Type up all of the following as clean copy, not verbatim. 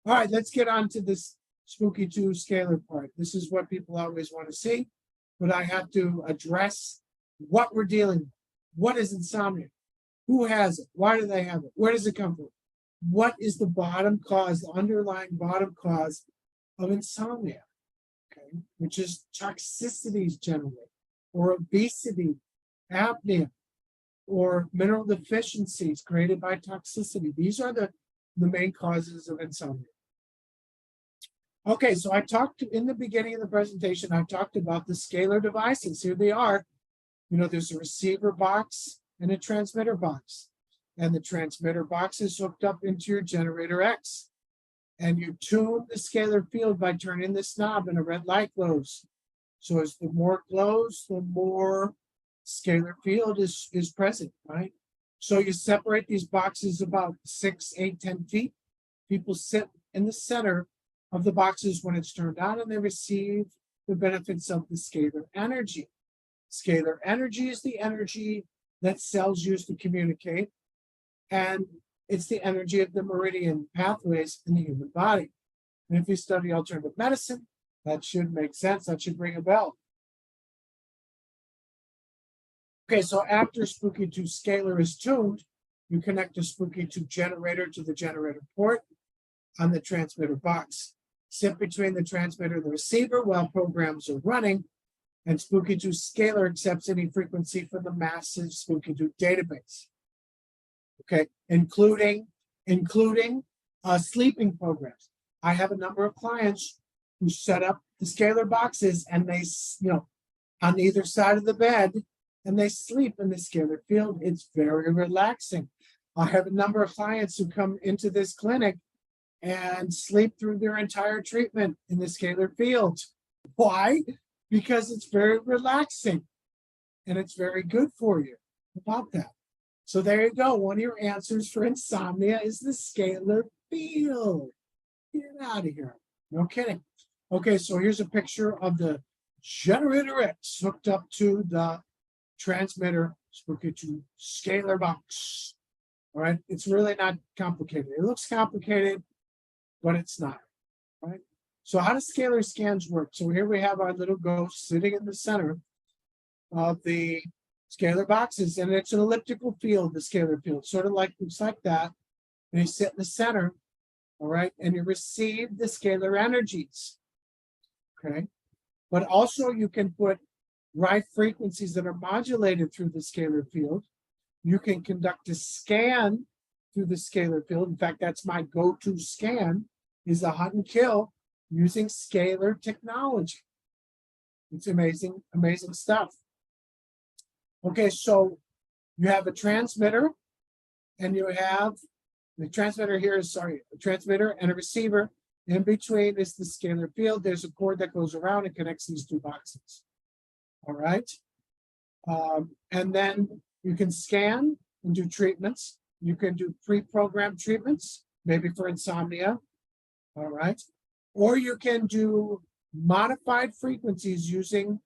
All right, let's get on to this spooky 2 scalar part. This is what people always want to see, but I have to address what we're dealing with. What is insomnia? Who has it? Why do they have it? Where does it come from? What is the bottom cause, the underlying bottom cause of insomnia? Okay, which is toxicities generally, or obesity, apnea, or mineral deficiencies created by toxicity. These are the main causes of insomnia. Okay, so I talked in the beginning of the presentation, I talked about the scalar devices. Here they are. You know, there's a receiver box and a transmitter box. And the transmitter box is hooked up into your generator X. And you tune the scalar field by turning this knob and a red light glows. So as the more glows, the more scalar field is present, right? So you separate these boxes about 6, 8, 10 feet. People sit in the center of the boxes when it's turned on, and they receive the benefits of the scalar energy. Scalar energy is the energy that cells use to communicate, and it's the energy of the meridian pathways in the human body. And if you study alternative medicine, that should make sense. That should ring a bell. Okay, so after Spooky 2 scalar is tuned, you connect a Spooky 2 generator to the generator port on the transmitter box. Sit between the transmitter and the receiver while programs are running, and Spooky 2 scalar accepts any frequency from the massive Spooky 2 database. Okay, including sleeping programs. I have a number of clients who set up the scalar boxes, and they, on either side of the bed, and they sleep in the scalar field. It's very relaxing. I have a number of clients who come into this clinic and sleep through their entire treatment in the scalar field. Why? Because it's very relaxing and it's very good for you. About that. So there you go. One of your answers for insomnia is the scalar field. Get out of here. No kidding. Okay, so here's a picture of the generator X hooked up to the transmitter Spooky 2 scalar box. All right, it's really not complicated. It looks complicated, but it's not. Right? So how do scalar scans work? So here we have our little ghost sitting in the center of the scalar boxes, and it's an elliptical field, the scalar field, sort of like, looks like that. And you sit in the center, all right, and you receive the scalar energies, okay? But also you can put Rife frequencies that are modulated through the scalar field. You can conduct a scan through the scalar field. In fact, that's my go-to scan, is a hunt and kill using scalar technology. It's amazing, amazing stuff. Okay, so you have a transmitter, and you have the transmitter here is, a transmitter and a receiver. In between is the scalar field. There's a cord that goes around and connects these 2 boxes. All right. And then you can scan and do treatments. You can do pre-programmed treatments, maybe for insomnia. All right. Or you can do modified frequencies using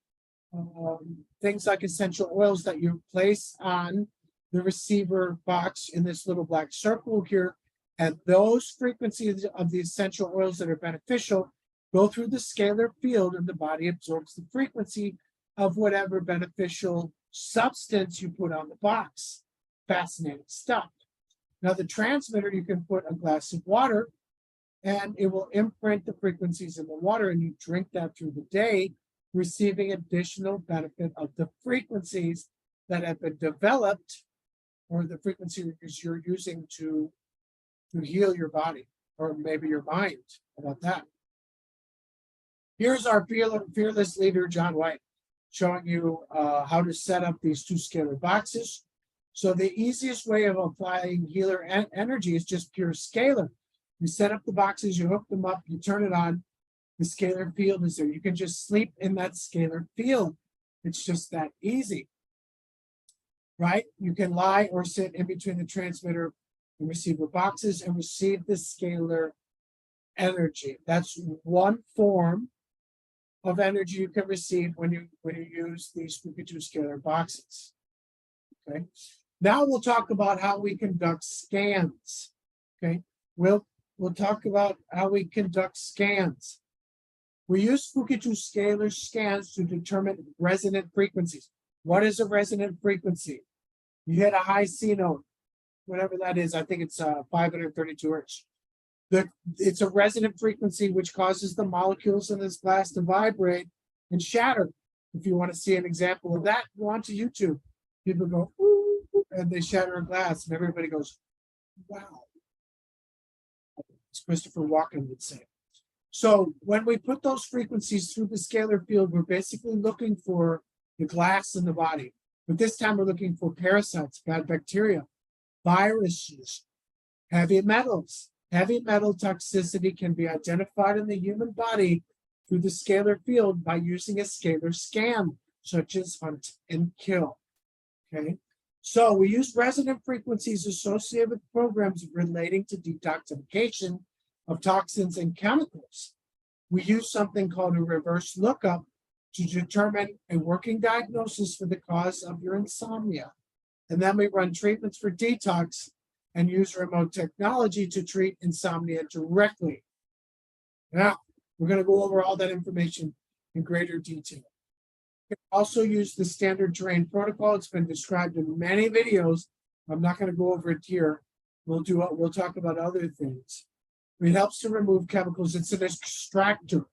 things like essential oils that you place on the receiver box in this little black circle here. And those frequencies of the essential oils that are beneficial go through the scalar field, and the body absorbs the frequency of whatever beneficial substance you put on the box. Fascinating stuff. Now, the transmitter, you can put a glass of water, and it will imprint the frequencies in the water, and you drink that through the day, receiving additional benefit of the frequencies that have been developed, or the frequencies you're using to heal your body, or maybe your mind. How about that? Here's our fearless leader, John White, showing you how to set up these 2 scalar boxes. So the easiest way of applying healer energy is just pure scalar. You set up the boxes, you hook them up, you turn it on, the scalar field is there. You can just sleep in that scalar field. It's just that easy, right? You can lie or sit in between the transmitter and receiver boxes and receive the scalar energy. That's one form of energy you can receive when you use these Spooky 2 scalar boxes. Okay. Now we'll talk about how we conduct scans. Okay. We'll we'll talk about how we conduct scans. We use Fukutu scalar scans to determine resonant frequencies. What is a resonant frequency? You hit a high C note, whatever that is. I think it's 532 hertz. It's a resonant frequency which causes the molecules in this glass to vibrate and shatter. If you want to see an example of that, go onto YouTube. People go, ooh, and they shatter a glass, and everybody goes, wow. As Christopher Walken would say. So when we put those frequencies through the scalar field, we're basically looking for the glass in the body. But this time we're looking for parasites, bad bacteria, viruses, heavy metals. Heavy metal toxicity can be identified in the human body through the scalar field by using a scalar scan, such as hunt and kill. Okay, so we use resonant frequencies associated with programs relating to detoxification of toxins and chemicals. We use something called a reverse lookup to determine a working diagnosis for the cause of your insomnia. And then we run treatments for detox and use remote technology to treat insomnia directly. Now, we're going to go over all that information in greater detail. We can also use the standard terrain protocol. It's been described in many videos. I'm not going to go over it here. We'll talk about other things. It helps to remove chemicals. It's an extractor.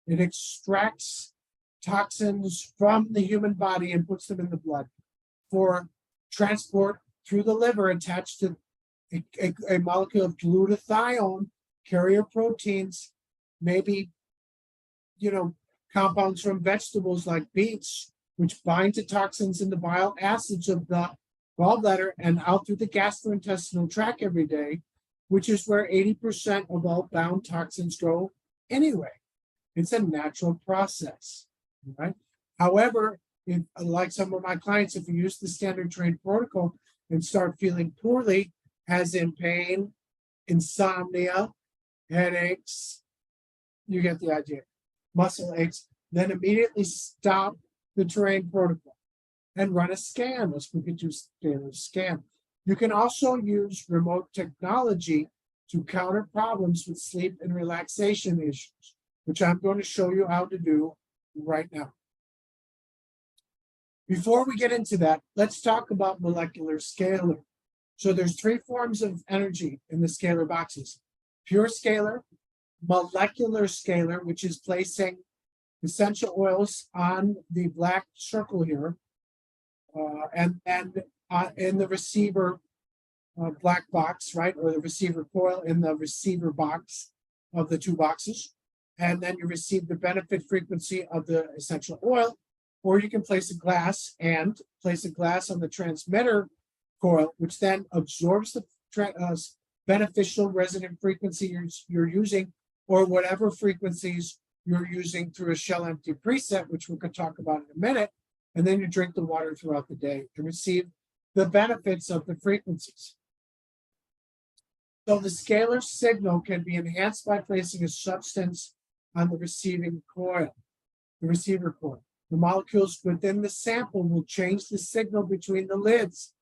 It extracts toxins from the human body and puts them in the blood for transport through the liver attached to a molecule of glutathione, carrier proteins, maybe, compounds from vegetables like beets, which bind to toxins in the bile acids of the gallbladder and out through the gastrointestinal tract every day, which is where 80% of all bound toxins go anyway. It's a natural process, right? However, like some of my clients, if you use the standard terrain protocol and start feeling poorly, as in pain, insomnia, headaches, you get the idea, muscle aches, then immediately stop the terrain protocol and run a scan, a Fukutu scalar scan. You can also use remote technology to counter problems with sleep and relaxation issues, which I'm going to show you how to do right now. Before we get into that, let's talk about molecular scalar. So there's three forms of energy in the scalar boxes: pure scalar, molecular scalar, which is placing essential oils on the black circle here, and in the receiver black box, right, or the receiver coil in the receiver box of the two boxes, and then you receive the benefit frequency of the essential oil, or you can place a glass on the transmitter coil, which then absorbs the beneficial resonant frequency you're using, or whatever frequencies you're using through a shell empty preset, which we could talk about in a minute, and then you drink the water throughout the day to receive the benefits of the frequencies. So the scalar signal can be enhanced by placing a substance on the receiving coil, the receiver coil. The molecules within the sample will change the signal between the lids.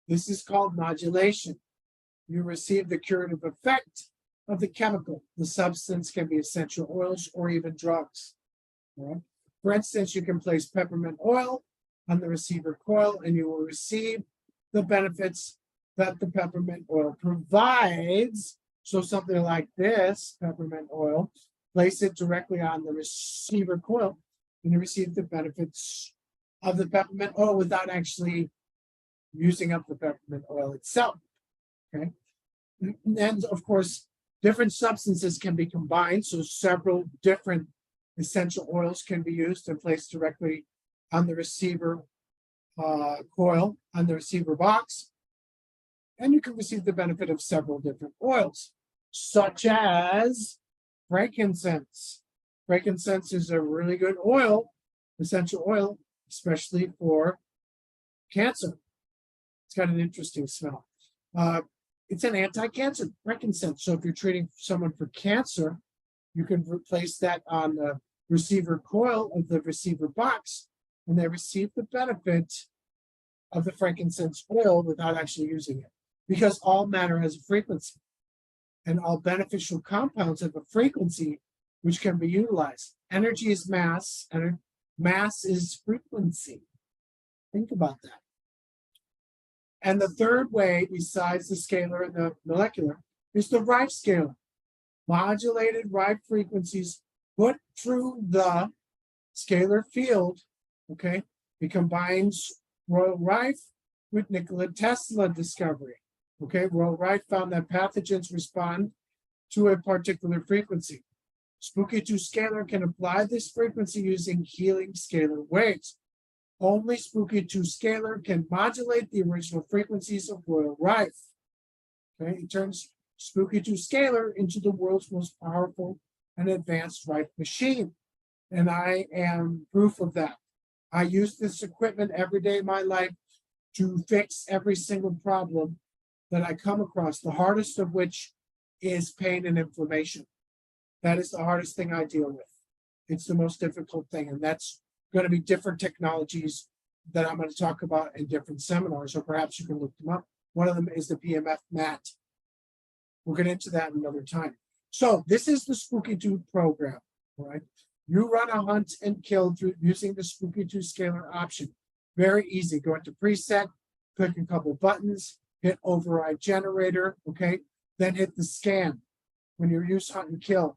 This is called modulation. You receive the curative effect of the chemical. The substance can be essential oils or even drugs. Right? For instance, you can place peppermint oil on the receiver coil and you will receive the benefits that the peppermint oil provides. So something like this, peppermint oil, place it directly on the receiver coil and you receive the benefits of the peppermint oil without actually using up the peppermint oil itself. Okay. And of course, different substances can be combined. So several different essential oils can be used and placed directly on the receiver coil, on the receiver box. And you can receive the benefit of several different oils, such as frankincense. Frankincense is a really good oil, essential oil, especially for cancer. It's got an interesting smell. It's an anti-cancer, frankincense. So if you're treating someone for cancer, you can replace that on the receiver coil of the receiver box, and they receive the benefit of the frankincense oil without actually using it, because all matter has a frequency. and all beneficial compounds have a frequency which can be utilized. Energy is mass, and mass is frequency. Think about that. And the third way, besides the scalar and the molecular, is the Rife Scalar. Modulated Rife frequencies put through the scalar field, okay? It combines Royal Rife with Nikola Tesla discovery. Okay, Royal Rife found that pathogens respond to a particular frequency. Spooky 2 scalar can apply this frequency using healing scalar waves. Only Spooky 2 scalar can modulate the original frequencies of Royal Rife. Okay, it turns Spooky 2 scalar into the world's most powerful and advanced Rife machine. And I am proof of that. I use this equipment every day of my life to fix every single problem that I come across, the hardest of which is pain and inflammation. That is the hardest thing I deal with. It's the most difficult thing, and that's going to be different technologies that I'm going to talk about in different seminars, or perhaps you can look them up. One of them is the PMF mat. We'll get into that another time. So this is the Spooky 2 program, all right? You run a hunt and kill through using the Spooky 2 scalar option. Very easy. Go into preset, click a couple buttons, hit override generator, okay? Then hit the scan when you use hunt and kill.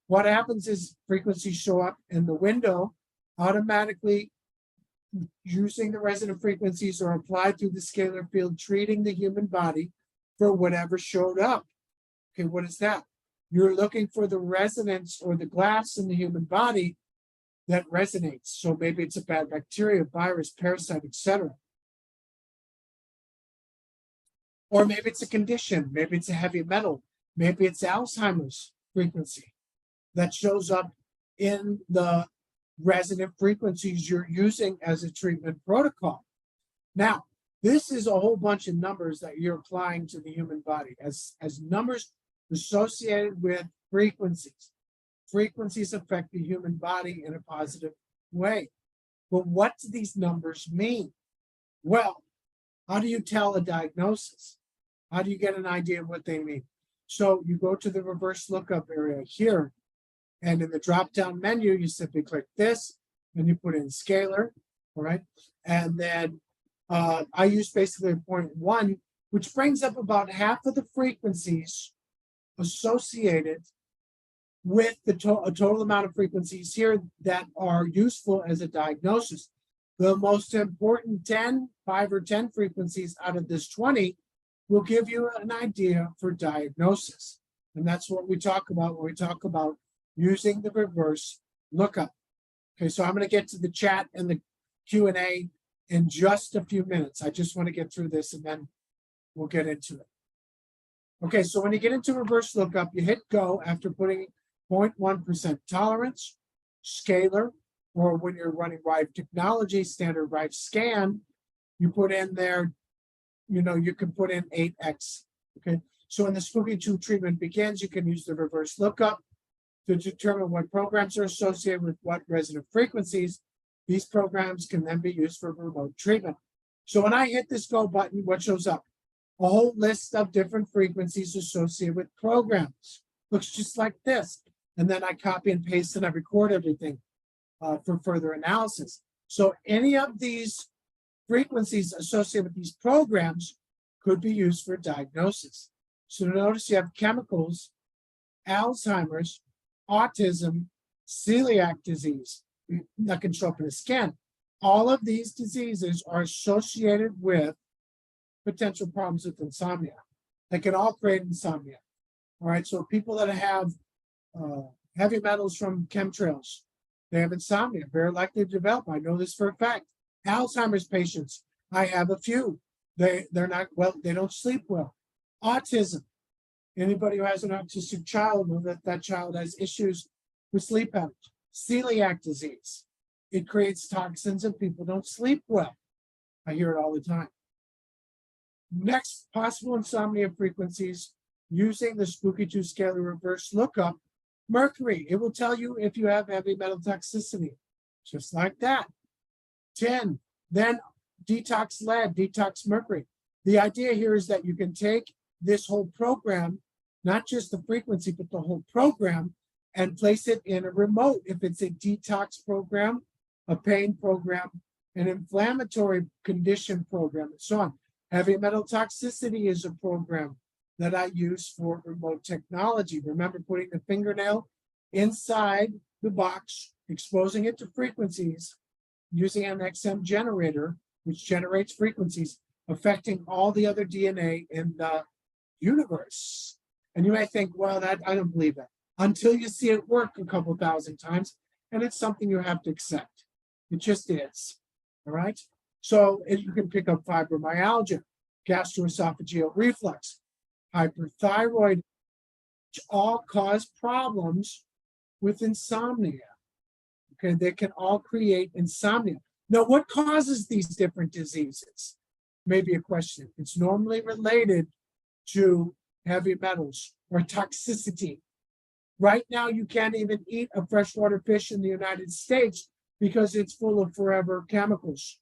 What happens is frequencies show up in the window automatically using the resonant frequencies are applied through the scalar field, treating the human body for whatever showed up. Okay, what is that? You're looking for the resonance or the glass in the human body that resonates. So maybe it's a bad bacteria, virus, parasite, etc. Or maybe it's a condition, maybe it's a heavy metal, maybe it's Alzheimer's frequency that shows up in the resonant frequencies you're using as a treatment protocol. Now, this is a whole bunch of numbers that you're applying to the human body as numbers associated with frequencies. Frequencies affect the human body in a positive way. But what do these numbers mean? Well, how do you tell a diagnosis? How do you get an idea of what they mean? So you go to the reverse lookup area here, and in the drop-down menu, you simply click this, and you put in scalar, all right? And then I use basically a 0.1, which brings up about half of the frequencies associated with the total amount of frequencies here that are useful as a diagnosis. The most important 5 or 10 frequencies out of this 20 will give you an idea for diagnosis. And that's what we talk about when we talk about using the reverse lookup. Okay, so I'm going to get to the chat and the Q&A in just a few minutes. I just want to get through this and then we'll get into it. Okay, so when you get into reverse lookup, you hit go after putting 0.1% tolerance, scalar, or when you're running Rife technology, standard Rife scan, you put in there, you can put in 8x. Okay, so when the Spooky 2 treatment begins, you can use the reverse lookup to determine what programs are associated with what resonant frequencies. These programs can then be used for remote treatment. So when I hit this go button, what shows up? A whole list of different frequencies associated with programs. Looks just like this. And then I copy and paste and I record everything for further analysis. So any of these frequencies associated with these programs could be used for diagnosis. So notice you have chemicals, Alzheimer's, autism, celiac disease that can show up in the skin. All of these diseases are associated with potential problems with insomnia. They can all create insomnia. All right, so people that have heavy metals from chemtrails, they have insomnia, very likely to develop. I know this for a fact. Alzheimer's patients, I have a few. They're not well, they don't sleep well. Autism. Anybody who has an autistic child know that that child has issues with sleep patterns. Celiac disease. It creates toxins and people don't sleep well. I hear it all the time. Next, possible insomnia frequencies using the Spooky 2 scalar reverse lookup. Mercury, it will tell you if you have heavy metal toxicity, just like that. 10, then detox lead, detox mercury. The idea here is that you can take this whole program not just the frequency, but the whole program, and place it in a remote. If it's a detox program, a pain program, an inflammatory condition program, and so on. Heavy metal toxicity is a program that I use for remote technology. Remember putting the fingernail inside the box, exposing it to frequencies, using an XM generator, which generates frequencies, affecting all the other DNA in the universe. And you may think, well, that I don't believe that, until you see it work a couple thousand times, and it's something you have to accept. It just is. All right. So you can pick up fibromyalgia, gastroesophageal reflux, hyperthyroid, which all cause problems with insomnia. Okay, they can all create insomnia. Now, what causes these different diseases? Maybe a question. It's normally related to heavy metals or toxicity. Right now, you can't even eat a freshwater fish in the United States because it's full of forever chemicals,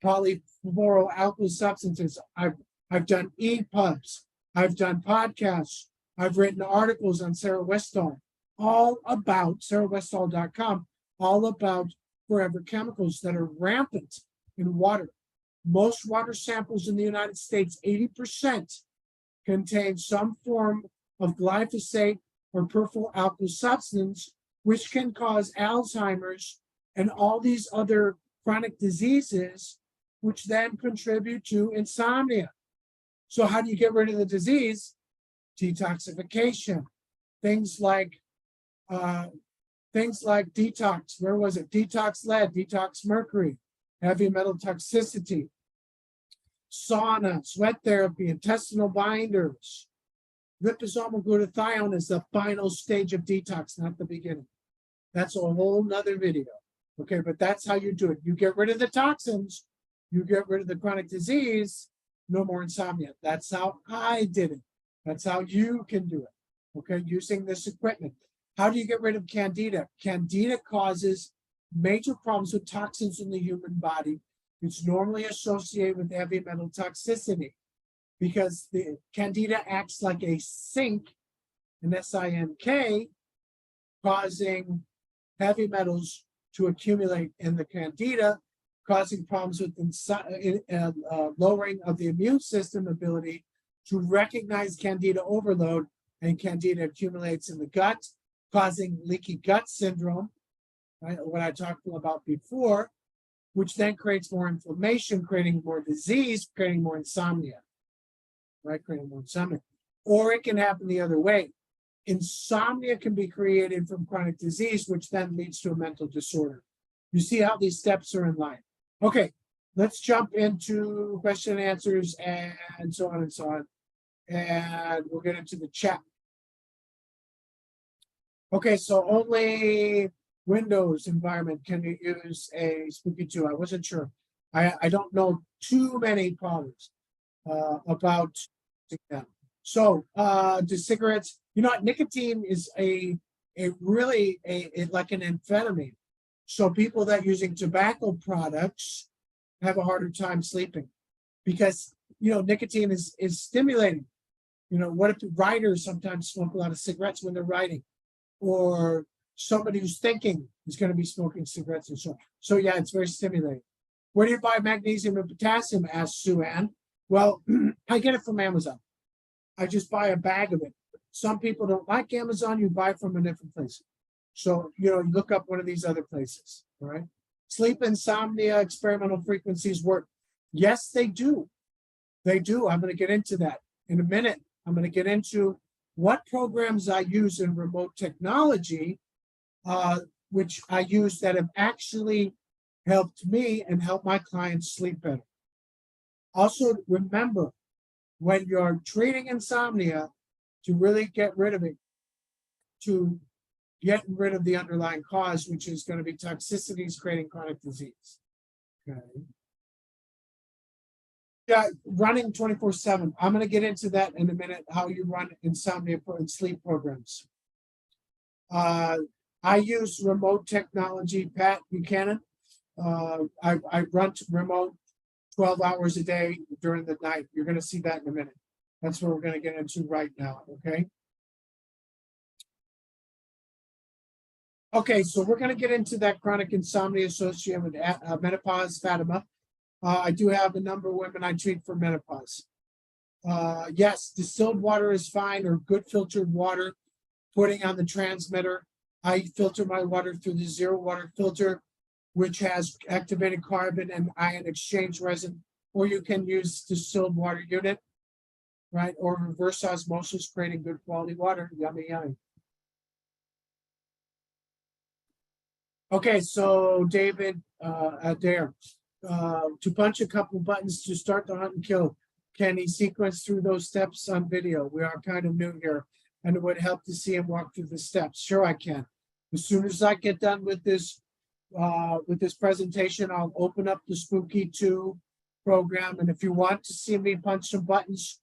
polyfluoroalkyl substances. I've done EPUBs, I've done podcasts, I've written articles on Sarah Westall, all about sarahwestall.com, all about forever chemicals that are rampant in water. Most water samples in the United States, 80%, contain some form of glyphosate or perfluoroalkyl substance, which can cause Alzheimer's and all these other chronic diseases, which then contribute to insomnia. So how do you get rid of the disease? Detoxification. Things like detox. Where was it? Detox lead, detox mercury, heavy metal toxicity, sauna, sweat therapy, intestinal binders. Liposomal glutathione is the final stage of detox, not the beginning. That's a whole nother video. Okay, but that's how you do it. You get rid of the toxins, you get rid of the chronic disease, no more insomnia. That's how I did it. That's how you can do it. Okay, using this equipment. How do you get rid of candida? Candida causes major problems with toxins in the human body. It's normally associated with heavy metal toxicity because the candida acts like a sink, an SINK, causing heavy metals to accumulate in the candida, causing problems with lowering of the immune system ability to recognize candida overload, and candida accumulates in the gut, causing leaky gut syndrome, right? What I talked about before, which then creates more inflammation, creating more disease, creating more insomnia, right? Creating more insomnia. Or it can happen the other way. Insomnia can be created from chronic disease, which then leads to a mental disorder. You see how these steps are in line. Okay, let's jump into question and answers and so on and so on. And we'll get into the chat. Okay, so only Windows environment can you use a Spooky 2? I wasn't sure. I don't know too many problems about them. So do cigarettes, you know what, nicotine is a really like an amphetamine. So people that using tobacco products have a harder time sleeping because, you know, nicotine is stimulating. You know, what if the writers sometimes smoke a lot of cigarettes when they're writing? Or somebody who's thinking is going to be smoking cigarettes and so on. So yeah, it's very stimulating. Where do you buy magnesium and potassium? Asked Sue Ann. Well, I get it from Amazon. I just buy a bag of it. Some people don't like Amazon. You buy from a different place. So, you know, you look up one of these other places, all right? Sleep insomnia, experimental frequencies work. Yes, they do. They do. I'm going to get into that in a minute. I'm going to get into what programs I use in remote technology, which I use that have actually helped me and helped my clients sleep better. Also, remember, when you're treating insomnia, to really get rid of it, to get rid of the underlying cause, which is going to be toxicities creating chronic disease. Okay. Yeah, running 24/7. I'm going to get into that in a minute, how you run insomnia and sleep programs. I use remote technology, Pat Buchanan. I run remote 12 hours a day during the night. You're going to see that in a minute. That's what we're going to get into right now, okay? Okay, so we're going to get into that chronic insomnia associated with menopause, Fatima. I do have a number of women I treat for menopause. Yes, distilled water is fine, or good filtered water, putting on the transmitter. I filter my water through the zero water filter, which has activated carbon and ion exchange resin, or you can use distilled water unit, right? Or reverse osmosis, creating good quality water. Yummy, yummy. Okay, so David Adair, to punch a couple buttons to start the hunt and kill, can he sequence through those steps on video? We are kind of new here, and it would help to see him walk through the steps. Sure, I can. As soon as I get done with this presentation, I'll open up the Spooky 2 program, and if you want to see me punch some buttons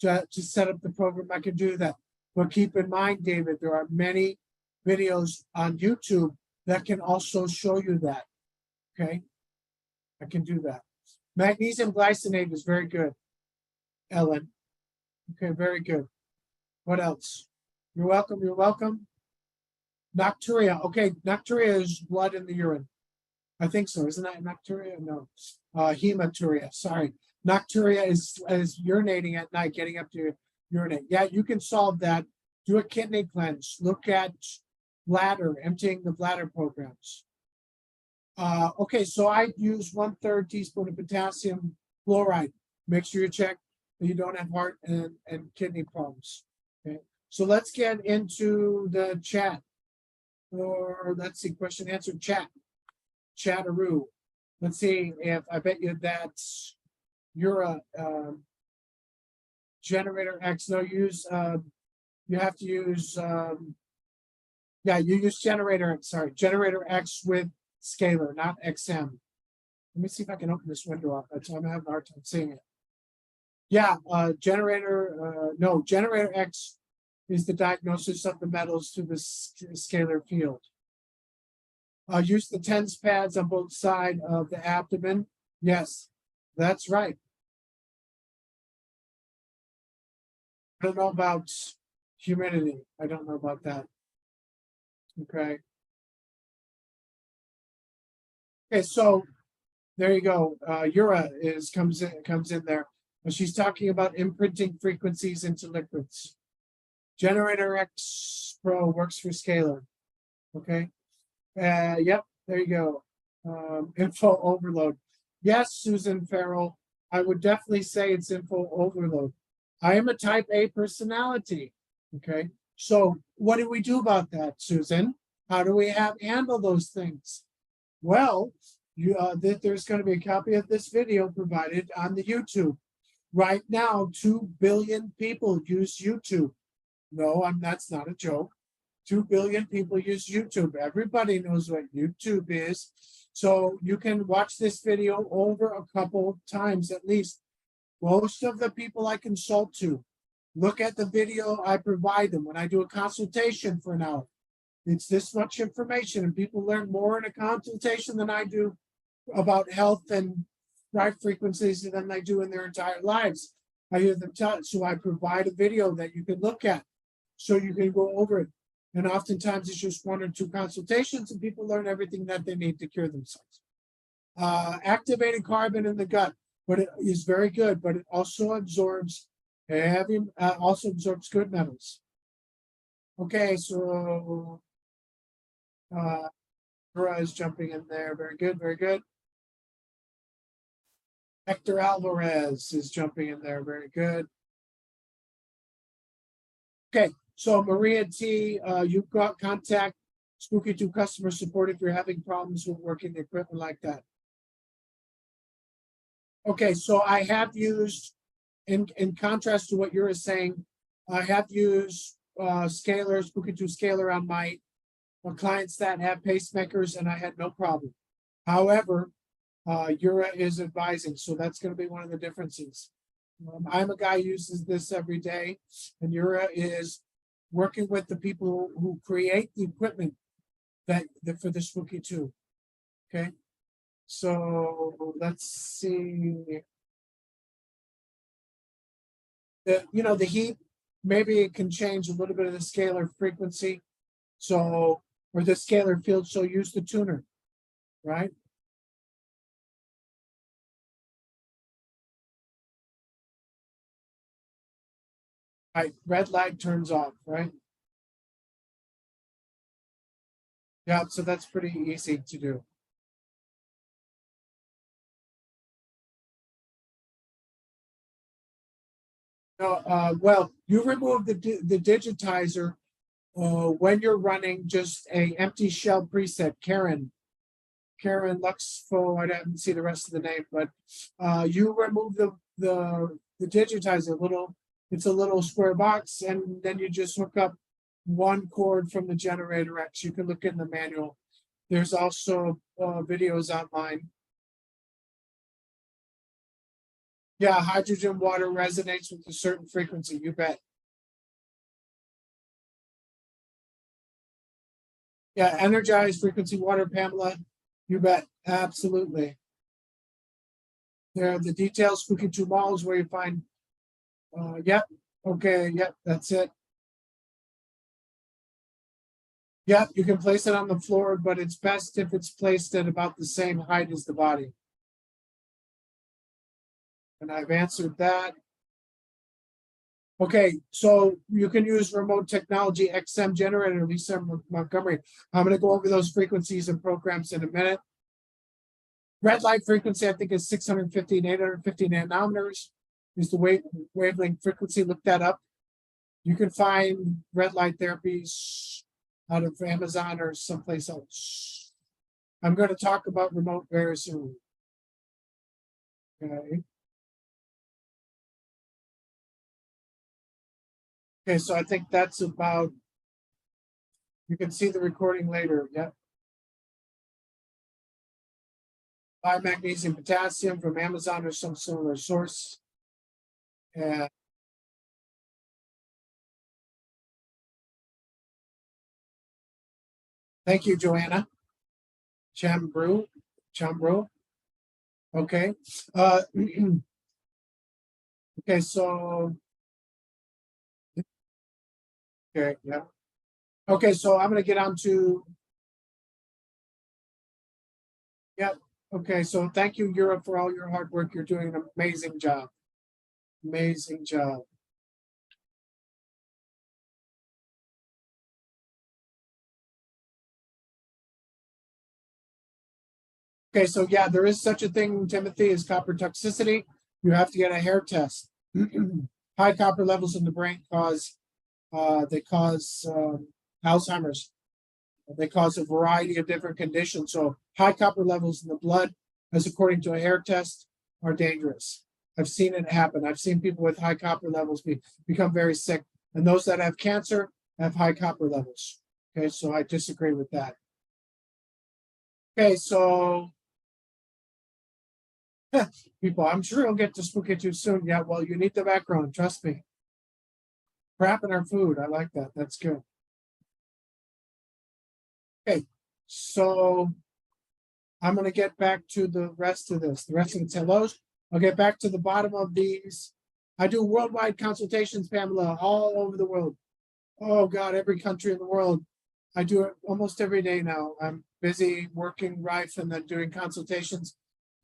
to set up the program, I can do that. But keep in mind, David, there are many videos on YouTube that can also show you that. Okay, I can do that. Magnesium glycinate is very good, Ellen. Okay, very good. What else? You're welcome. You're welcome. Nocturia. Okay, nocturia is blood in the urine. I think so. Isn't that nocturia? No. Hematuria. Sorry. Nocturia is urinating at night, getting up to urinate. Yeah, you can solve that. Do a kidney cleanse. Look at bladder, emptying the bladder programs. Okay, so I use 1/3 teaspoon of potassium chloride. Make sure you check that you don't have heart and kidney problems. Okay, so let's get into the chat. Or let's see, question answer chat. Chatteroo. Let's see if I bet you that's you're a generator X. No, use you have to use yeah, you use generator X with scalar, not XM. Let me see if I can open this window up. That's why I'm having a hard time seeing it. Yeah, generator X is the diagnosis of the metals through the scalar field. Use the TENS pads on both sides of the abdomen. Yes, that's right. I don't know about humidity. I don't know about that. Okay. Okay, so there you go. Ura comes in there. She's talking about imprinting frequencies into liquids. Generator X Pro works for scalar. Okay. Yep, there you go. Info overload. Yes, Susan Farrell, I would definitely say it's info overload. I am a type A personality. Okay. So what do we do about that, Susan? How do we handle those things? Well, there's going to be a copy of this video provided on the YouTube. Right now, 2 billion people use YouTube. No, that's not a joke. 2 billion people use YouTube. Everybody knows what YouTube is. So you can watch this video over a couple times at least. Most of the people I consult to look at the video I provide them when I do a consultation for an hour. It's this much information, and people learn more in a consultation than I do about health and right frequencies than they do in their entire lives. I hear them tell it, so I provide a video that you can look at so you can go over it. And oftentimes it's just 1 or 2 consultations, and people learn everything that they need to cure themselves. Activated carbon in the gut, but it is very good, but it also absorbs good metals. Okay, so Dora is jumping in there. Very good, very good. Hector Alvarez is jumping in there. Very good. Okay, so Maria T, you've got contact Spooky 2 customer support if you're having problems with working the equipment like that. Okay, so I have used, in contrast to what you're saying, I have used Scalar, Spooky 2 Scalar on my clients that have pacemakers, and I had no problem. However, Ura is advising, so that's going to be one of the differences. I'm a guy who uses this every day, and Ura is working with the people who create the equipment for the Spooky 2. Okay, so let's see. The heat, maybe it can change a little bit of the scalar frequency. So or the scalar field, so use the tuner, right? Right, red light turns off, right? Yeah, so that's pretty easy to do. No, well, you remove the digitizer when you're running just a empty shell preset. Karen Luxfo, I didn't see the rest of the name, but you remove the digitizer. It's a little square box, and then you just hook up one cord from the generator X. You can look in the manual. There's also videos online. Yeah, hydrogen water resonates with a certain frequency, you bet. Yeah, energized frequency water, Pamela, you bet, absolutely. There are the details, spooky 2 malls where you find, yep, okay, yep, that's it. Yep, you can place it on the floor, but it's best if it's placed at about the same height as the body. And I've answered that. Okay, so you can use remote technology XM generator, Lisa Montgomery. I'm going to go over those frequencies and programs in a minute. Red light frequency, I think, is 650 and 850 nanometers is the wavelength frequency. Look that up. You can find red light therapies out of Amazon or someplace else. I'm going to talk about remote very soon. Okay. Okay, so I think that's about, you can see the recording later. Yep. Buy magnesium, potassium from Amazon or some similar source. And thank you, Joanna. Chambrew. Okay. Okay, so okay, yeah. Okay, so I'm gonna get on to, yep. Okay, so thank you, Europe, for all your hard work. You're doing an amazing job. Amazing job. Okay, so yeah, there is such a thing, Timothy, as copper toxicity. You have to get a hair test. High copper levels in the brain cause Alzheimer's. They cause a variety of different conditions. So high copper levels in the blood, as according to a hair test, are dangerous. I've seen it happen. I've seen people with high copper levels become very sick. And those that have cancer have high copper levels. Okay, so I disagree with that. Okay, so people, I'm sure you'll get to spooky too soon. Yeah, well, you need the background, trust me. Crap in our food. I like that. That's good. Okay, so I'm going to get back to the rest of this, the rest of the hellos. I'll get back to the bottom of these. I do worldwide consultations, Pamela, all over the world. Oh, God, every country in the world. I do it almost every day now. I'm busy working Rife and then doing consultations,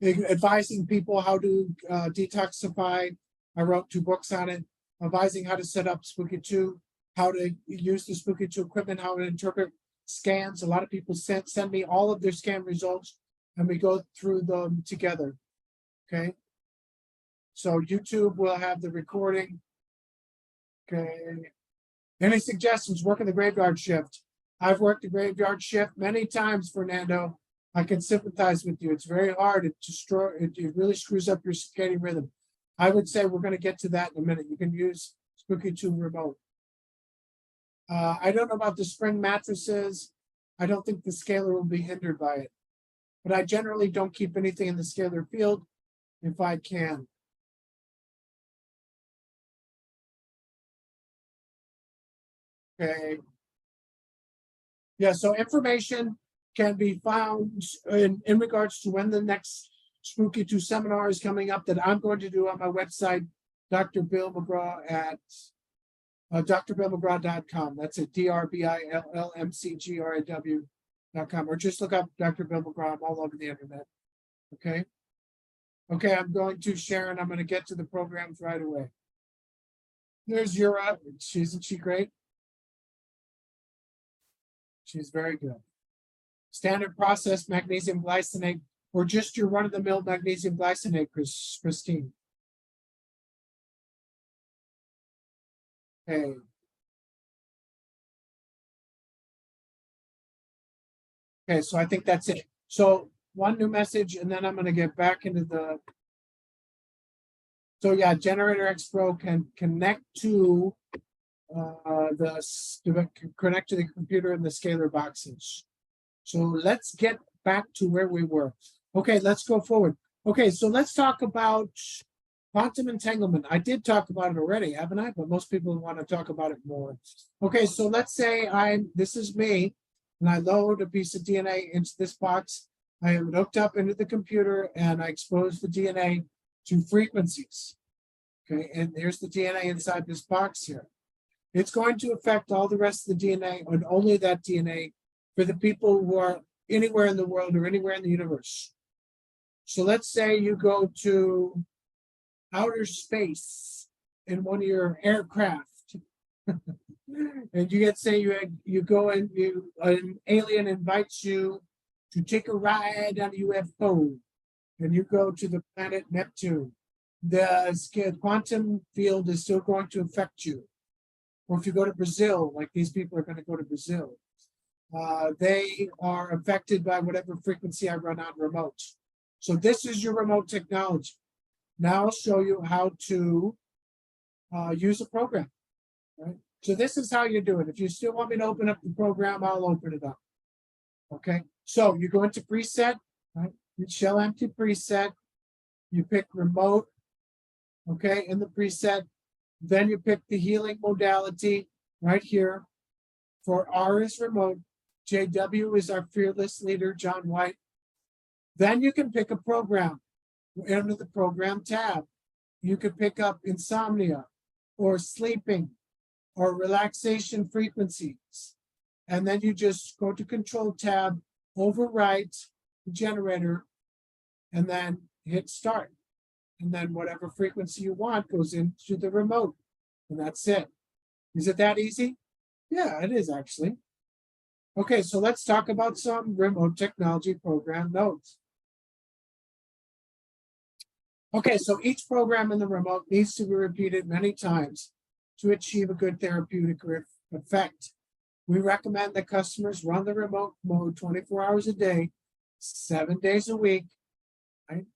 advising people how to detoxify. I wrote 2 books on it, advising how to set up Spooky 2, how to use the Spooky 2 equipment, how to interpret scans. A lot of people send me all of their scan results, and we go through them together. Okay. So YouTube will have the recording. Okay. Any suggestions? Working the graveyard shift. I've worked the graveyard shift many times, Fernando. I can sympathize with you. It's very hard. It really screws up your circadian rhythm. I would say we're going to get to that in a minute. You can use Spooky 2 remote. I don't know about the spring mattresses. I don't think the scalar will be hindered by it. But I generally don't keep anything in the scalar field if I can. Okay. Yeah, so information can be found in regards to when the next Spooky 2 seminar is coming up that I'm going to do on my website, Dr. Bill McGraw at drbillmcgraw.com. That's it, DRBILLMCGRAW.com. Or just look up Dr. Bill McGraw. I'm all over the internet. Okay. Okay, I'm going to Sharon. I'm going to get to the programs right away. There's Yura. Isn't she great? She's very good. Standard process magnesium glycinate, or just your run-of-the-mill magnesium glycinate, Christine. Okay. Okay, so I think that's it. So one new message, and then I'm going to get back into the. So yeah, Generator X Pro can connect to connect to the computer and the scalar boxes. So let's get back to where we were. Okay, let's go forward. Okay, so let's talk about quantum entanglement. I did talk about it already, haven't I? But most people want to talk about it more. Okay, so let's say this is me, and I load a piece of DNA into this box. I am hooked up into the computer, and I expose the DNA to frequencies. Okay, and there's the DNA inside this box here. It's going to affect all the rest of the DNA, and only that DNA for the people who are anywhere in the world or anywhere in the universe. So let's say you go to outer space in one of your aircraft, and you get, say you go and an alien invites you to take a ride on a UFO, and you go to the planet Neptune. The quantum field is still going to affect you. Or if you go to Brazil, like these people are going to go to Brazil, they are affected by whatever frequency I run on remote. So this is your remote technology. Now I'll show you how to use a program. Right? So this is how you do it. If you still want me to open up the program, I'll open it up. Okay. So you go into preset, right? You shell empty preset. You pick remote. Okay, in the preset. Then you pick the healing modality right here. For R is remote. JW is our fearless leader, John White. Then you can pick a program. Under the program tab, you could pick up insomnia or sleeping or relaxation frequencies. And then you just go to control tab, overwrite the generator, and then hit start. And then whatever frequency you want goes into the remote. And that's it. Is it that easy? Yeah, it is actually. Okay, so let's talk about some remote technology program nodes. Okay, so each program in the remote needs to be repeated many times to achieve a good therapeutic effect. We recommend that customers run the remote mode 24 hours a day, 7 days a week, right?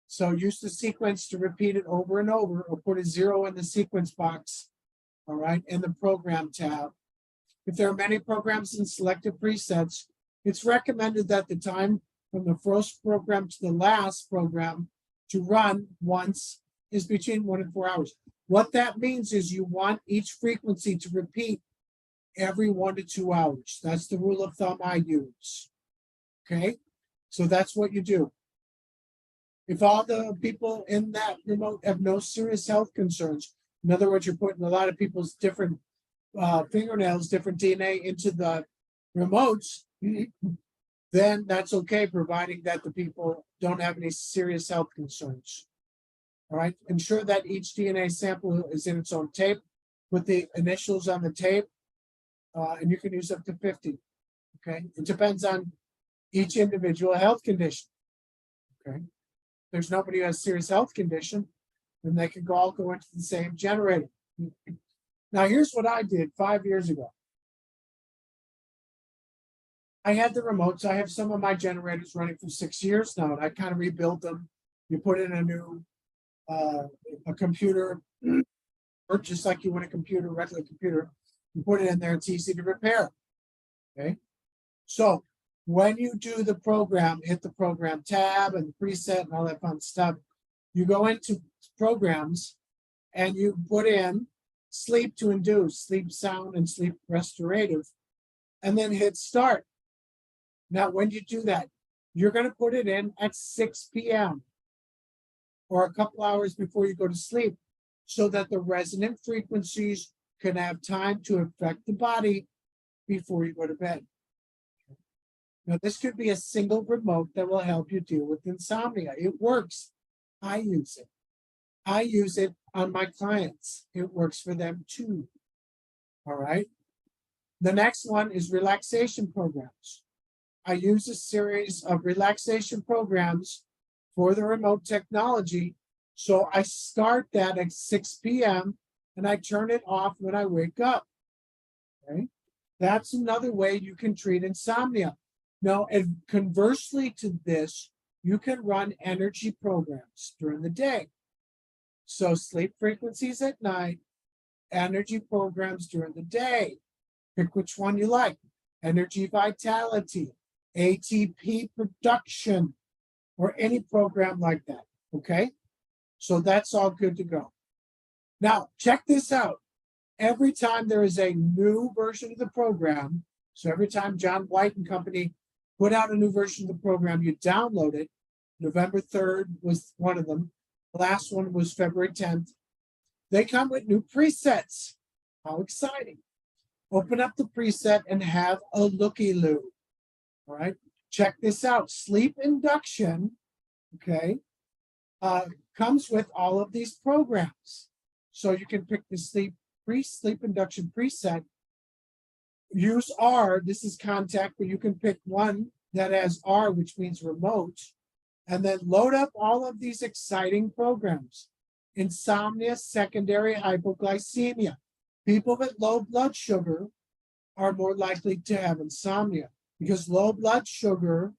So use the sequence to repeat it over and over, or put a 0 in the sequence box, all right, in the program tab. If there are many programs and selected presets, it's recommended that the time from the first program to the last program to run once is between 1 and 4 hours. What that means is you want each frequency to repeat every 1 to 2 hours. That's the rule of thumb I use. Okay, so that's what you do. If all the people in that remote have no serious health concerns, in other words, you're putting a lot of people's different fingernails, different DNA into the remotes, then that's okay, providing that the people don't have any serious health concerns. All right, ensure that each DNA sample is in its own tape. Put the initials on the tape, and you can use up to 50. Okay, it depends on each individual health condition. Okay. There's nobody who has serious health condition, then they can all go into the same generator. Now, here's what I did 5 years ago. I had the remotes. I have some of my generators running for 6 years now, and I kind of rebuilt them. You put in a new a computer, or just like you would a computer, regular computer. You put it in there, it's easy to repair. Okay. So when you do the program, hit the program tab and the preset and all that fun stuff, you go into programs and you put in sleep to induce, sleep sound, and sleep restorative, and then hit start. Now, when you do that, you're going to put it in at 6 p.m. or a couple hours before you go to sleep, so that the resonant frequencies can have time to affect the body before you go to bed. Now, this could be a single remote that will help you deal with insomnia. It works. I use it. I use it on my clients. It works for them too. All right. The next one is relaxation programs. I use a series of relaxation programs for the remote technology. So I start that at 6 p.m. and I turn it off when I wake up. Okay. That's another way you can treat insomnia. Now, and conversely to this, you can run energy programs during the day. So sleep frequencies at night, energy programs during the day. Pick which one you like. Energy vitality, ATP production, or any program like that. Okay? So that's all good to go. Now, check this out. Every time there is a new version of the program, so every time John White and company put out a new version of the program, you download it. November 3rd was one of them. The last one was February 10th. They come with new presets. How exciting. Open up the preset and have a looky-loo. All right. Check this out. Sleep induction, okay, comes with all of these programs. So you can pick the sleep induction preset. Use R. This is contact, but you can pick one that has R, which means remote, and then load up all of these exciting programs. Insomnia, secondary hypoglycemia. People with low blood sugar are more likely to have insomnia because low blood sugar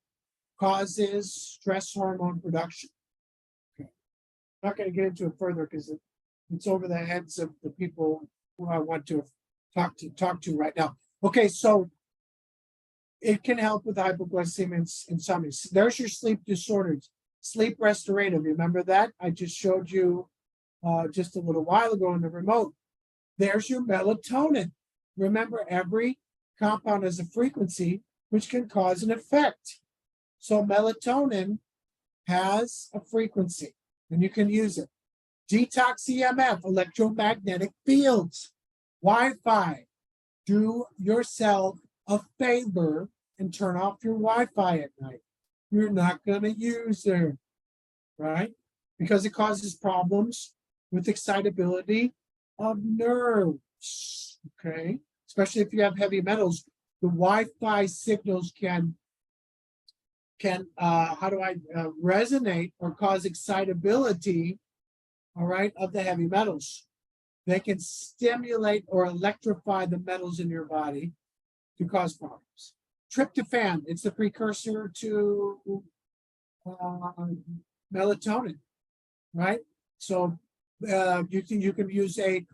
causes stress hormone production. Okay. I'm not going to get into it further because it's over the heads of the people who I want to talk to right now. Okay, so it can help with hypoglycemia and insomnia. So there's your sleep disorders. Sleep restorative, remember that? I just showed you just a little while ago in the remote. There's your melatonin. Remember, every compound has a frequency which can cause an effect. So melatonin has a frequency, and you can use it. Detox EMF, electromagnetic fields. Wi-Fi. Do yourself a favor and turn off your Wi-Fi at night. You're not going to use it, right? Because it causes problems with excitability of nerves, okay? Especially if you have heavy metals, the Wi-Fi signals can resonate or cause excitability, all right, of the heavy metals. They can stimulate or electrify the metals in your body to cause problems. Tryptophan, it's the precursor to melatonin, right? So you can use a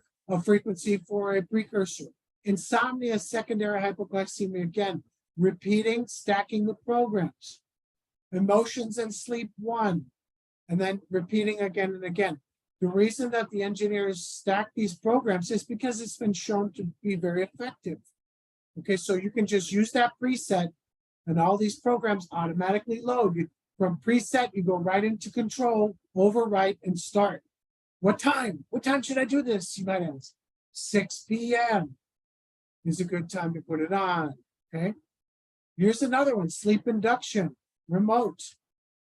frequency for a precursor. Insomnia, secondary hypoglycemia, again, repeating, stacking the programs. Emotions and sleep 1, and then repeating again and again. The reason that the engineers stack these programs is because it's been shown to be very effective. Okay, so you can just use that preset and all these programs automatically load. From preset, you go right into control, overwrite, and start. What time? What time should I do this? You might ask. 6 p.m. is a good time to put it on. Okay. Here's another one, sleep induction, remote.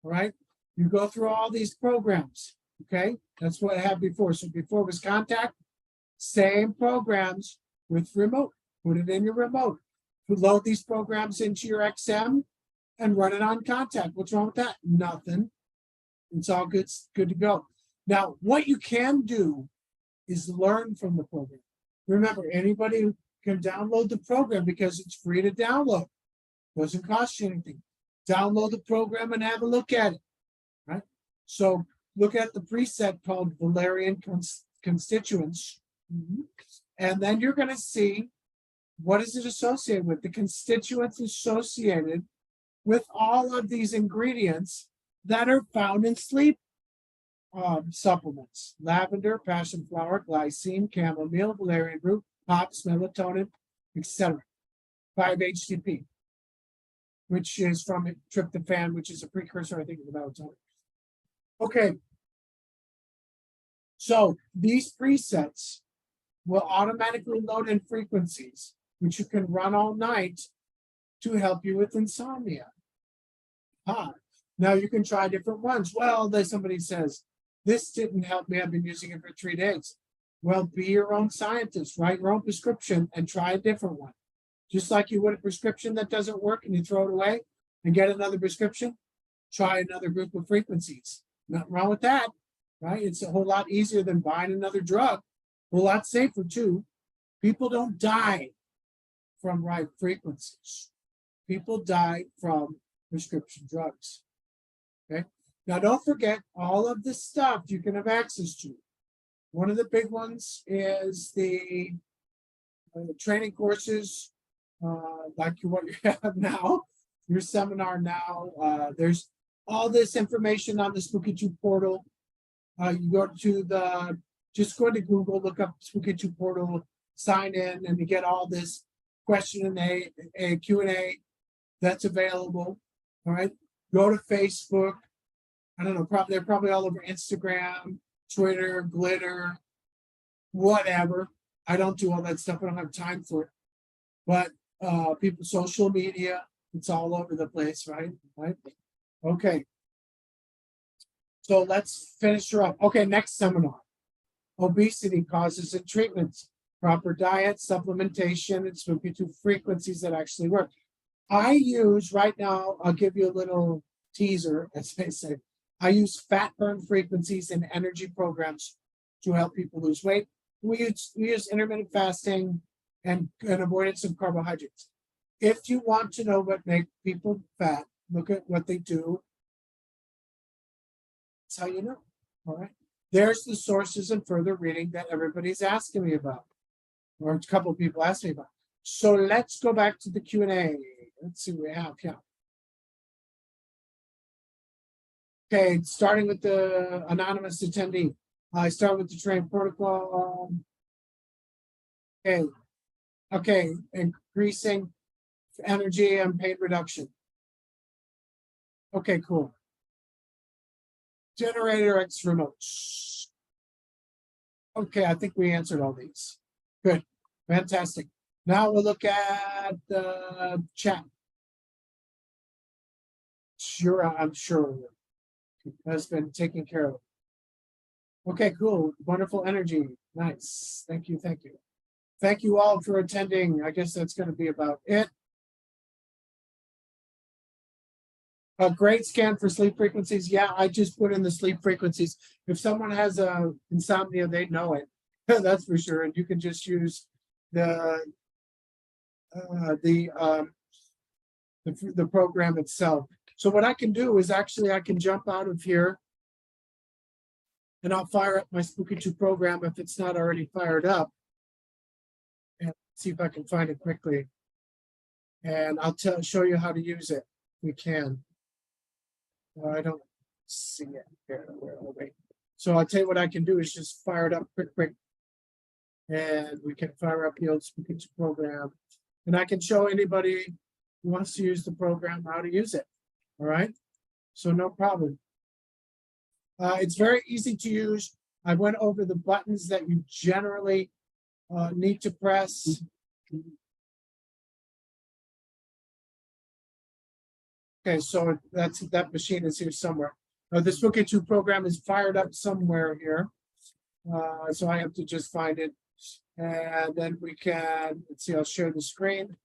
All right. You go through all these programs. Okay. That's what I had before. So before it was contact, same programs with remote. Put it in your remote. Load these programs into your XM and run it on contact. What's wrong with that? Nothing. It's all good to go. Now, what you can do is learn from the program. Remember, anybody can download the program because it's free to download. Doesn't cost you anything. Download the program and have a look at it. Right? So look at the preset called Valerian constituents. And then you're going to see what is it associated with. The constituents associated with all of these ingredients that are found in sleep supplements: lavender, passion flower, glycine, chamomile, valerian root, hops, melatonin, etc. 5-HTP, which is from tryptophan, which is a precursor, I think, of the melatonin. Okay. So these presets, will automatically load in frequencies, which you can run all night to help you with insomnia. Now you can try different ones. Well, then somebody says, this didn't help me. I've been using it for 3 days. Well, be your own scientist, write your own prescription and try a different one. Just like you would a prescription that doesn't work and you throw it away and get another prescription, try another group of frequencies. Nothing wrong with that, right? It's a whole lot easier than buying another drug. A whole lot safer too. People don't die from right frequencies. People die from prescription drugs. Okay. Now don't forget all of this stuff you can have access to. One of the big ones is the training courses, like what you have now, your seminar now. There's all this information on the Spooky Tube portal. You go to just go to Google, look up Spooky Tube portal, sign in, and you get all this question and a Q&A that's available. All right. Go to Facebook. I don't know, they're probably all over Instagram, Twitter, Glitter, whatever. I don't do all that stuff. I don't have time for it. But people, social media, it's all over the place, right? Okay. So let's finish her up. Okay, next seminar. Obesity causes and treatments. Proper diet, supplementation, and Spooky Tube frequencies that actually work. I use right now, I'll give you a little teaser, as they say. I use fat burn frequencies and energy programs to help people lose weight. We use intermittent fasting and avoidance of carbohydrates. If you want to know what makes people fat, look at what they do. That's how you know. All right. There's the sources and further reading that everybody's asking me about, or a couple of people asked me about. So let's go back to the Q&A. Let's see what we have here. Okay, starting with the anonymous attendee. I start with the training protocol. Okay, increasing energy and pain reduction. Okay, cool. Generator X remotes. Okay, I think we answered all these. Good, fantastic. Now we'll look at the chat. Sure, I'm sure has been taken care of. Okay, cool. Wonderful energy. Nice. Thank you. Thank you. Thank you all for attending. I guess that's going to be about it. A great scan for sleep frequencies. Yeah, I just put in the sleep frequencies. If someone has a insomnia, they know it. That's for sure. And you can just use the program itself. So what I can do is actually I can jump out of here and I'll fire up my Spooky Tube program if it's not already fired up. And see if I can find it quickly. And I'll show you how to use it. We can. I don't see it here. Wait. So I'll tell you what I can do is just fire it up quick. And we can fire up the old Spooky Tube program. And I can show anybody who wants to use the program how to use it. All right. So no problem. It's very easy to use. I went over the buttons that you generally need to press. Okay, so that machine is here somewhere. The Spooky Tube program is fired up somewhere here. So I have to just find it. And then we can, let's see, I'll share the screen.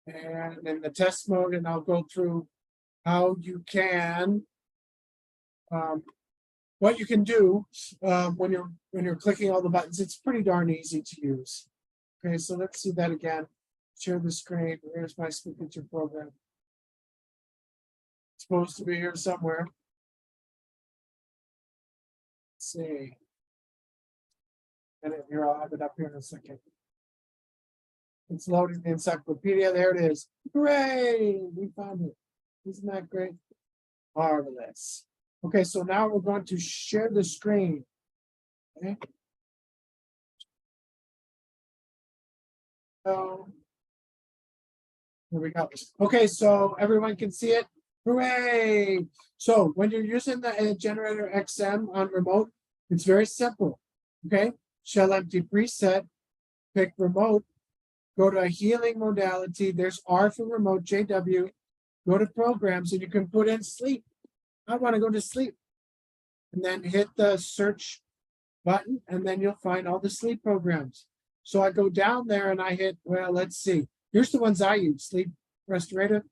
And in the test mode, and I'll go through how you can, what you can do when you're clicking all the buttons. It's pretty darn easy to use. Okay, so let's see that again. Share the screen. Here's my Spooky Tube program. It's supposed to be here somewhere. Let's see. And here, I'll have it up here in a second. It's loading the encyclopedia. There it is. Hooray! We found it. Isn't that great? Marvelous. Okay, so now we're going to share the screen. Okay. So here we go. Okay, so everyone can see it. Hooray! So when you're using the generator XM on remote, it's very simple. Okay, shell empty preset, pick remote, go to a healing modality. There's R for remote, JW. Go to programs and you can put in sleep. I want to go to sleep. And then hit the search button and then you'll find all the sleep programs. So I go down there and I hit, well, let's see. Here's the ones I use: sleep restorative,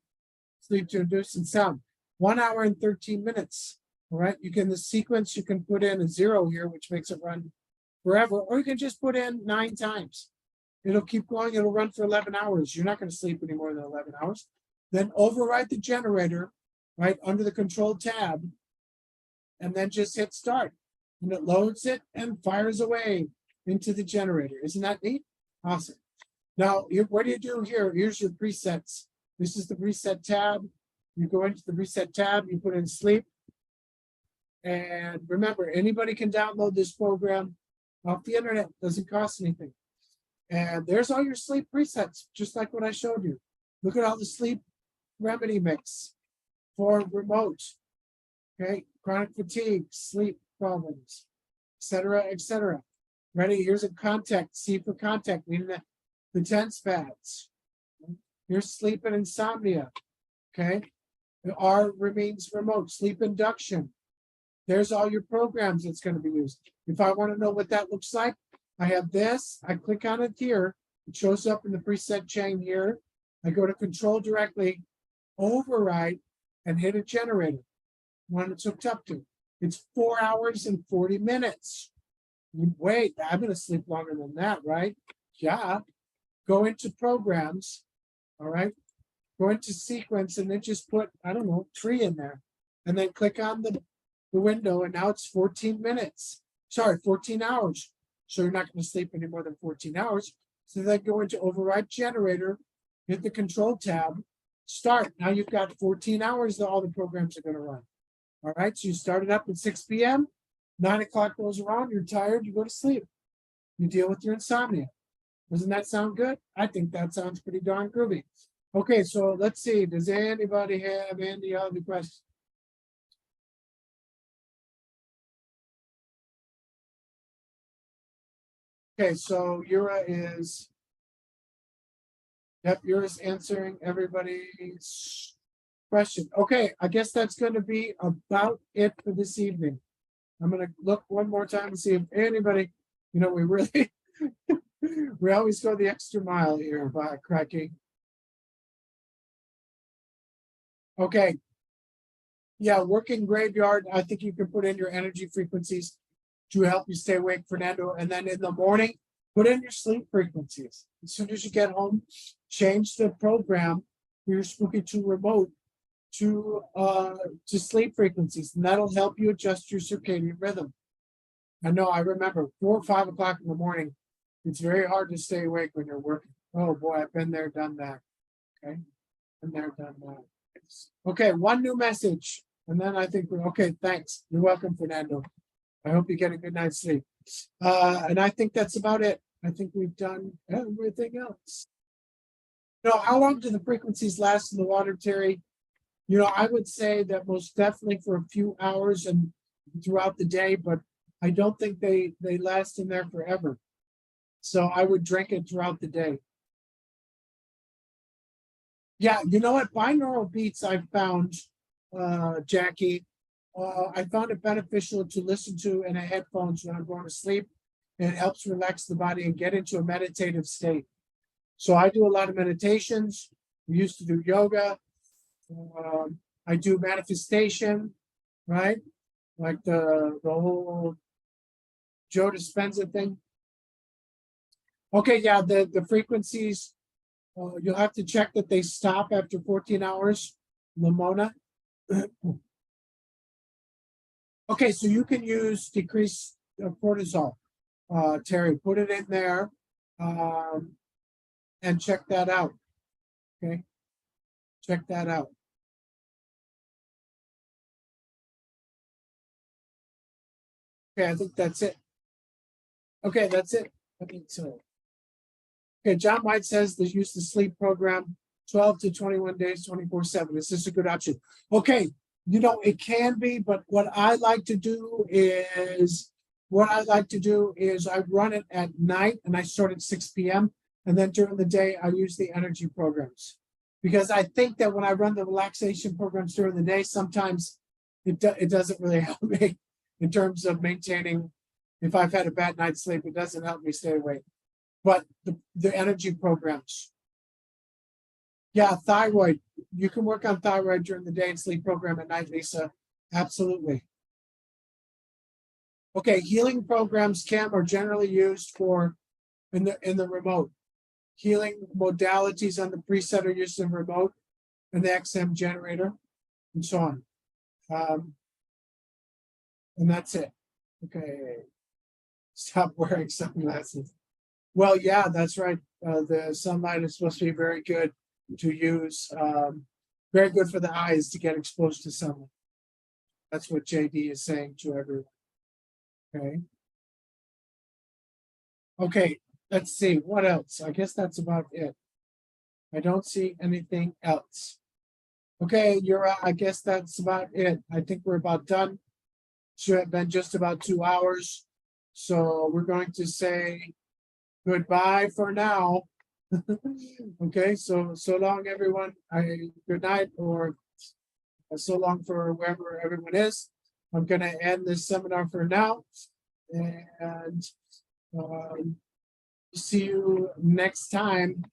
sleep to induce and sound. 1 hour and 13 minutes. All right. You can, the sequence, you can put in a 0 here, which makes it run forever, or you can just put in 9 times. It'll keep going. It'll run for 11 hours. You're not going to sleep any more than 11 hours. Then override the generator, right, under the control tab, and then just hit start. And it loads it and fires away into the generator. Isn't that neat? Awesome. Now, what do you do here? Here's your presets. This is the preset tab. You go into the preset tab, you put in sleep. And remember, anybody can download this program off the internet. Doesn't cost anything. And there's all your sleep presets, just like what I showed you. Look at all the sleep remedy mix for remote, okay, chronic fatigue, sleep problems, etc., etc. Ready? Here's a contact, C for contact, meaning the tense pads. Here's sleep and insomnia, okay? The R remains remote, sleep induction. There's all your programs that's going to be used. If I want to know what that looks like, I have this, I click on it here, it shows up in the preset chain here. I go to control directly, override, and hit a generator, one it's hooked up to. It's 4 hours and 40 minutes. Wait, I'm going to sleep longer than that, right? Yeah. Go into programs, all right? Go into sequence and then just put, I don't know, tree in there. And then click on the window and now it's 14 minutes. Sorry, 14 hours. So you're not going to sleep any more than 14 hours. So then go into override generator, hit the control tab, start. Now you've got 14 hours that all the programs are going to run. All right, so you start it up at 6 p.m., 9 o'clock goes around, you're tired, you go to sleep. You deal with your insomnia. Doesn't that sound good? I think that sounds pretty darn groovy. Okay, so let's see. Does anybody have any other questions? Okay, so Yura is, yep, Yura's answering everybody's question. Okay, I guess that's going to be about it for this evening. I'm going to look one more time and see if anybody, we really, we always go the extra mile here by cracking. Okay. Yeah, working graveyard, I think you can put in your energy frequencies to help you stay awake, Fernando. And then in the morning, put in your sleep frequencies. As soon as you get home, change the program for your Spooky 2 remote to sleep frequencies, and that'll help you adjust your circadian rhythm. I know, I remember 4 or 5 o'clock in the morning, it's very hard to stay awake when you're working. Oh boy, I've been there, done that. Okay, been there, done that. Okay, one new message, and then I think we're okay. Thanks. You're welcome, Fernando. I hope you get a good night's sleep. And I think that's about it. I think we've done everything else. How long do the frequencies last in the water, Terry? I would say that most definitely for a few hours and throughout the day, but I don't think they last in there forever. So I would drink it throughout the day. Yeah, you know what? Binaural beats I've found, Jackie, I found it beneficial to listen to in a headphones when I'm going to sleep. And it helps relax the body and get into a meditative state. So I do a lot of meditations. We used to do yoga. I do manifestation, right? Like the whole Joe Dispenza thing. Okay, yeah, the frequencies, you'll have to check that they stop after 14 hours, Lamona. Okay, so you can use decreased cortisol. Terry, put it in there and check that out. Okay, check that out. Okay, I think that's it. Okay, that's it. I think so. Okay, John White says they use the sleep program 12 to 21 days, 24/7. Is this a good option? Okay, it can be, but what I like to do is what I like to do is I run it at night and I start at 6 p.m. And then during the day, I use the energy programs. Because I think that when I run the relaxation programs during the day, sometimes it doesn't really help me in terms of maintaining. If I've had a bad night's sleep, it doesn't help me stay awake. But the energy programs. Yeah, thyroid. You can work on thyroid during the day and sleep program at night, Lisa. Absolutely. Okay, healing programs, Cam, are generally used for in the remote. Healing modalities on the preset are used in remote and the XM generator and so on. And that's it. Okay. Stop wearing sunglasses. Well, yeah, that's right. The sunlight is supposed to be very good to use, very good for the eyes to get exposed to sunlight. That's what JD is saying to everyone. Okay. Okay, let's see. What else? I guess that's about it. I don't see anything else. Okay, I guess that's about it. I think we're about done. Should have been just about 2 hours. So we're going to say goodbye for now. Okay, so long everyone. Good night, or so long for wherever everyone is. I'm gonna end this seminar for now. And see you next time.